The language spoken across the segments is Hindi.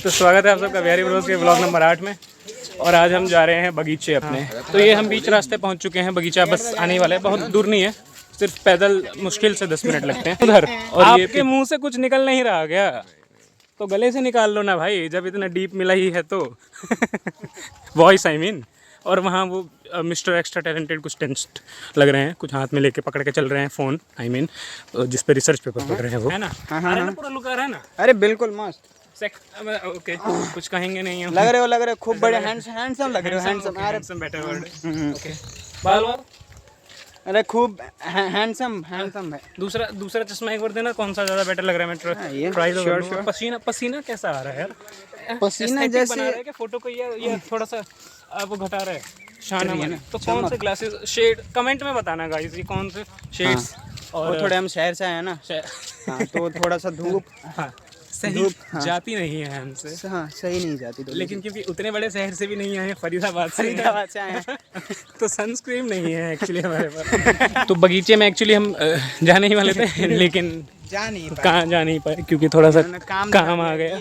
तो स्वागत है आप सबका बिहारी ब्रोस के ब्लॉग नंबर 8 में। और आज हम जा रहे हैं बगीचे अपने। तो ये हम बीच रास्ते पहुंच चुके हैं, बगीचा बस आने ही वाला है, बहुत दूर नहीं है, सिर्फ पैदल मुश्किल से 10 मिनट लगते हैं उधर। और आपके मुंह से कुछ निकल नहीं रहा क्या? तो गले से निकाल लो ना भाई, जब इतना डीप मिला ही है तो। Voice I mean. और वहाँ वो मिस्टर एक्स्ट्रा टैलेंटेड कुछ टेंस्ट लग रहे हैं, कुछ हाथ में लेके पकड़ के चल रहे हैं फ़ोन, आई मीन जिस पे रिसर्च पेपर पढ़ रहे हैं वो, है ना? पूरा लुक आ रहा है ना? अरे बिल्कुल मस्त। ओके, कुछ कहेंगे नहीं हम। लग रहे हो खूब बड़े हैंडसम लग रहे हो। Handsome better word. ओके, बाल बाल। अरे खूब हैंडसम है। दूसरा चश्मा एक बार देना, कौन सा ज़्यादा बेटर लग रहा है? मैं ट्राई तो करूँ। पसीना कैसा आ रहा है यार? पसीना जैसे बना रहा है कि फोटो को ये थोड़ा सा वो घटा रहा है, शान है ना? तो कौन से ग्लासेस शेड कमेंट में बताना गाइस, ये कौन से शेड्स। और थोड़े हम शहर से आए ना, हाँ, तो थोड़ा सा धूप सही जाती नहीं है हमसे। हाँ, सही नहीं जाती तो। लेकिन क्योंकि उतने बड़े शहर से भी नहीं आए, फरीदाबाद से आए हैं तो सनस्क्रीन नहीं है एक्चुअली हमारे पास। तो बगीचे में एक्चुअली हम जाने ही वाले थे, लेकिन जा नहीं पाए क्योंकि थोड़ा सा काम आ गया।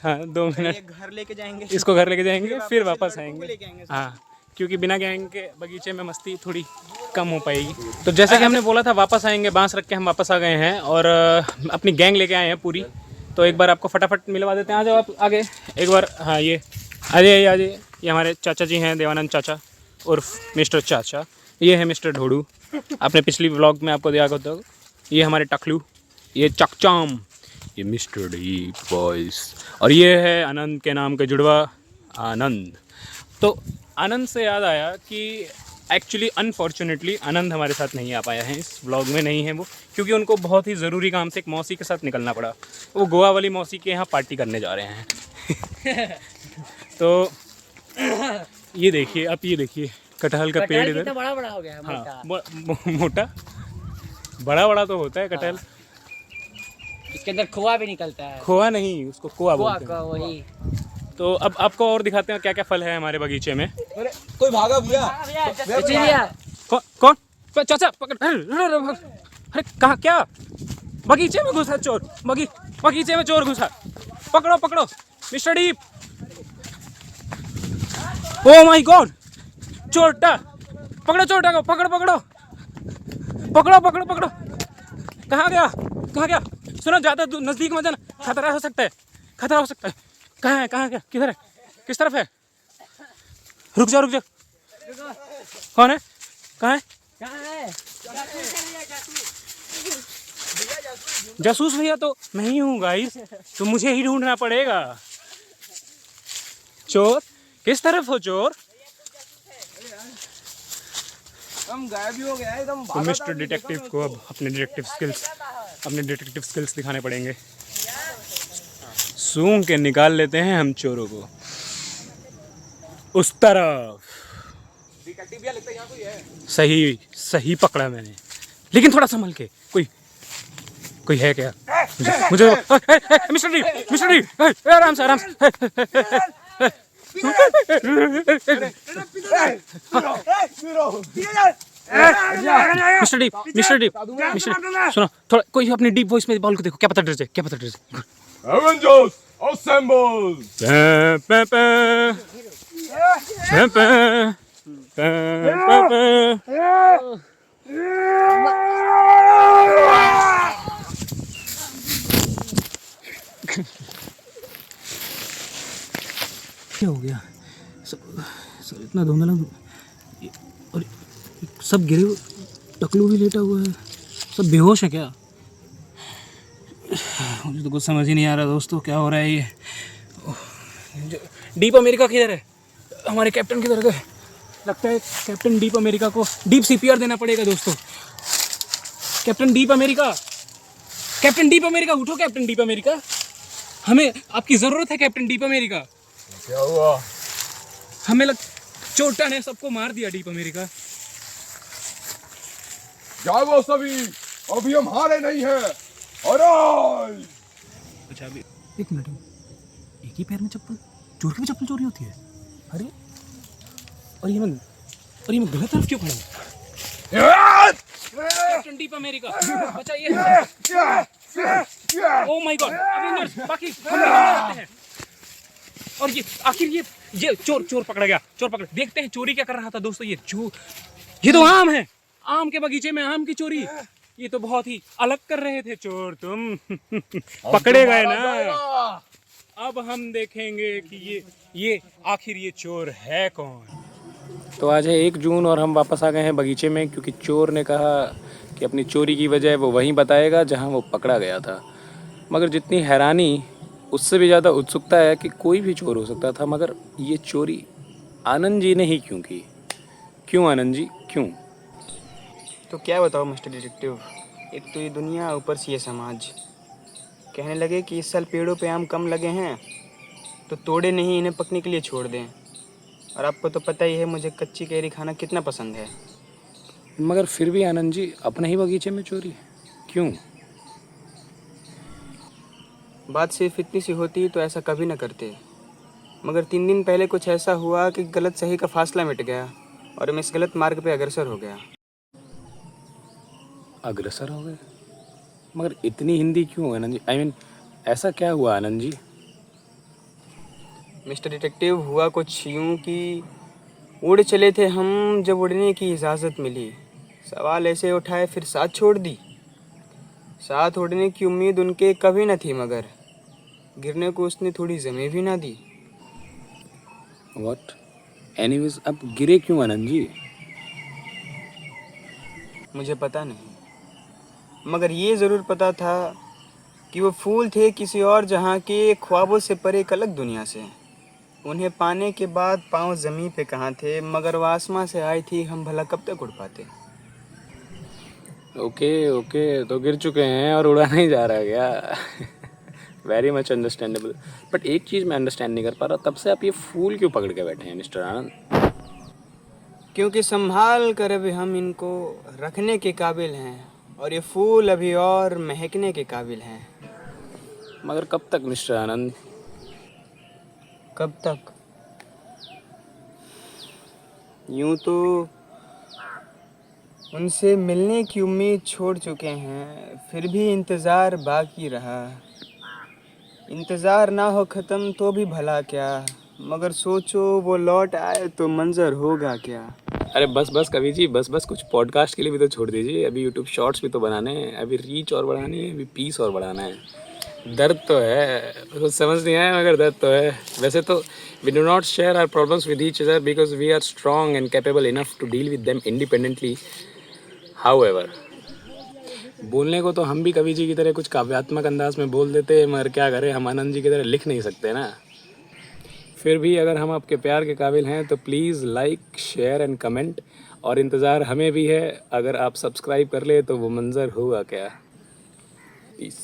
हाँ, 2 मिनट घर लेके जाएंगे, इसको घर लेके जाएंगे, फिर वापस आएंगे। हाँ, क्योंकि बिना गैंग के बगीचे में मस्ती थोड़ी कम हो पाएगी। तो जैसे कि हमने बोला था वापस आएंगे, बांस रख के हम वापस आ गए हैं और अपनी गैंग लेके आए हैं पूरी। तो एक बार आपको फटाफट मिलवा देते हैं, आ जाओ आप आगे एक बार। हाँ, ये आ जाइए। ये हमारे चाचा जी हैं, देवानंद चाचा उर्फ मिस्टर चाचा। ये है मिस्टर ढोड़ू, आपने पिछली व्लॉग में आपको दिया था। ये हमारे टकलू, ये चकचाम, ये मिस्टर डी बॉयस, और ये है आनंद के नाम के जुड़वा आनंद। तो आनंद से याद आया कि एक्चुअली अनफॉर्चुनेटली आनंद हमारे साथ नहीं आ पाया है, इस व्लॉग में नहीं है वो, क्योंकि उनको बहुत ही ज़रूरी काम से एक मौसी के साथ निकलना पड़ा। वो गोवा वाली मौसी के यहाँ पार्टी करने जा रहे हैं। तो ये देखिए, आप ये देखिए कटहल का पेड़ इधर बड़ा हो गया। हाँ, मोटा बड़ा तो होता है कटहल। इसके अंदर खोआ भी निकलता है। खोआ नहीं, उसको कोआ बोलते हैं। वही। तो अब आपको और दिखाते हैं क्या क्या फल है हमारे बगीचे में। कोई भागा भैया। कौन चाचा पकड़। अरे कहाँ, क्या बगीचे में घुसा चोर? बगीचे में चोर घुसा, पकड़ो mister Deep. Oh my god, चोरटा पकड़ो, चोरटा को पकड़ो। कहाँ गया? सुनो, ज्यादा नजदीक मत जाना, खतरा हो सकता है। कहाँ है? किधर है? किस तरफ है? रुक जा। कौन है? कहाँ है? जासूस भैया तो मैं ही हूँ गाइस, तो मुझे ही ढूंढना पड़ेगा। चोर किस तरफ हो चोर? हम गायब ही हो गया एकदम। तो मिस्टर डिटेक्टिव को अब अपने डिटेक्टिव स्किल्स दिखाने पड़ेंगे। सूंघ के निकाल लेते हैं हम चोरों को। उस तरफ सही पकड़ा मैंने, लेकिन थोड़ा संभल के। कोई है क्या? मुझे मिस्टर डी आराम से। मिस्टर डी सुनो, थोड़ा कोई अपनी डीप वॉइस में बॉल को देखो, क्या पता डर जाए। Avengers assemble! क्या हो गया? सब इतना धुंधला और सब गिरे हुए, टकलू भी लेटा हुआ है, सब बेहोश है क्या? मुझे तो कुछ समझ ही नहीं आ रहा दोस्तों, क्या हो रहा है ये? डीप अमेरिका किधर है? हमारे कैप्टन किधर गए? लगता है कैप्टन डीप अमेरिका को डीप सीपीआर देना पड़ेगा दोस्तों। कैप्टन डीप अमेरिका, उठो कैप्टन डीप अमेरिका, हमें आपकी ज़रूरत है कैप्टन डीप अमेरिका। क्या हुआ? हमें चोटा ने सबको मार दिया डीप अमेरिका। जागो सभी, अभी हम हारे नहीं हैं। अच्छा अभी एक मिनट, एक ही पैर में चप्पल, चोर की भी चप्पल चोरी होती है? अरे और ये मैं गलत तरफ क्यों खड़ा हूँ? कैप्टन डीप अमेरिका बचाइए। ओह माय गॉड, अवेंजर्स बाकी हम नहीं करते हैं। और ये आखिर ये चोर पकड़ा गया, चोर पकड़। देखते हैं चोरी क्या कर रहा था दोस्तों। ये तो आम है, आम के बगीचे में आम की चोरी। ये तो बहुत ही अलग कर रहे थे चोर तुम। पकड़े गए ना। अब हम देखेंगे कि ये आखिर ये चोर है कौन। तो आज है 1 जून और हम वापस आ गए हैं बगीचे में, क्योंकि चोर ने कहा कि अपनी चोरी की वजह वो वहीं बताएगा जहां वो पकड़ा गया था। मगर जितनी हैरानी, उससे भी ज़्यादा उत्सुकता है कि कोई भी चोर हो सकता था, मगर ये चोरी आनंद जी ने ही क्यों की। क्यों आनंद जी, क्यों? तो क्या बताओ मिस्टर डिटेक्टिव, एक तो ये दुनिया, ऊपर से ये समाज। कहने लगे कि इस साल पेड़ों पे आम कम लगे हैं तो तोड़े नहीं, इन्हें पकने के लिए छोड़ दें। और आपको तो पता ही है मुझे कच्ची कैरी खाना कितना पसंद है। मगर फिर भी आनंद जी, अपने ही बगीचे में चोरी क्यों? बात सिर्फ इतनी सी होती तो ऐसा कभी न करते, मगर 3 दिन पहले कुछ ऐसा हुआ कि गलत सही का फासला मिट गया और मैं इस गलत मार्ग पे अग्रसर हो गया। अग्रसर हो गए? मगर इतनी हिंदी क्यों आनंद जी? I mean, ऐसा क्या हुआ आनंद जी? मिस्टर डिटेक्टिव, हुआ कुछ यूं कि उड़ चले थे हम, जब उड़ने की इजाज़त मिली, सवाल ऐसे उठाए फिर साथ छोड़ दी। साथ उड़ने की उम्मीद उनके कभी न थी, मगर गिरने को उसने थोड़ी ज़मीं भी ना दी। What? Anyways, अब गिरे क्यों आनंद जी? मुझे पता नहीं, मगर ये ज़रूर पता था कि वो फूल थे किसी और जहाँ के, ख्वाबों से परे एक अलग दुनिया से। उन्हें पाने के बाद पाँव ज़मीन पे कहाँ थे, मगर वो आसमां से आई थी, हम भला कब तक उड़ पाते। ओके, तो गिर चुके हैं और उड़ाना ही जा रहा है क्या? Very much understandable. बट एक चीज़ मैं अंडरस्टैंड नहीं कर पा रहा, तब से आप ये फूल क्यों पकड़ के बैठे हैं मिस्टर आनंद? क्योंकि संभाल कर अभी हम इनको रखने के काबिल हैं, और ये फूल अभी और महकने के काबिल हैं। मगर कब तक मिस्टर आनंद? कब तक? यूं तो उनसे मिलने की उम्मीद छोड़ चुके हैं, फिर भी इंतज़ार बाकी रहा। इंतज़ार ना हो ख़त्म तो भी भला क्या, मगर सोचो वो लौट आए तो मंजर होगा क्या। अरे बस कवि जी, बस कुछ पॉडकास्ट के लिए भी तो छोड़ दीजिए। अभी यूट्यूब शॉर्ट्स भी तो बनाने हैं, अभी रीच और बढ़ानी है, अभी पीस और बढ़ाना है। दर्द तो है, कुछ समझ नहीं आया मगर दर्द तो है। वैसे तो we do not share our problems with each other because we are strong and capable enough to deal with them independently. However, बोलने को तो हम भी कवि जी की तरह कुछ काव्यात्मक अंदाज में बोल देते हैं, मगर क्या करें, हम आनंद जी की तरह लिख नहीं सकते ना। फिर भी अगर हम आपके प्यार के काबिल हैं तो please like, share and comment. और इंतज़ार हमें भी है, अगर आप सब्सक्राइब कर ले तो वो मंज़र होगा क्या। पीस।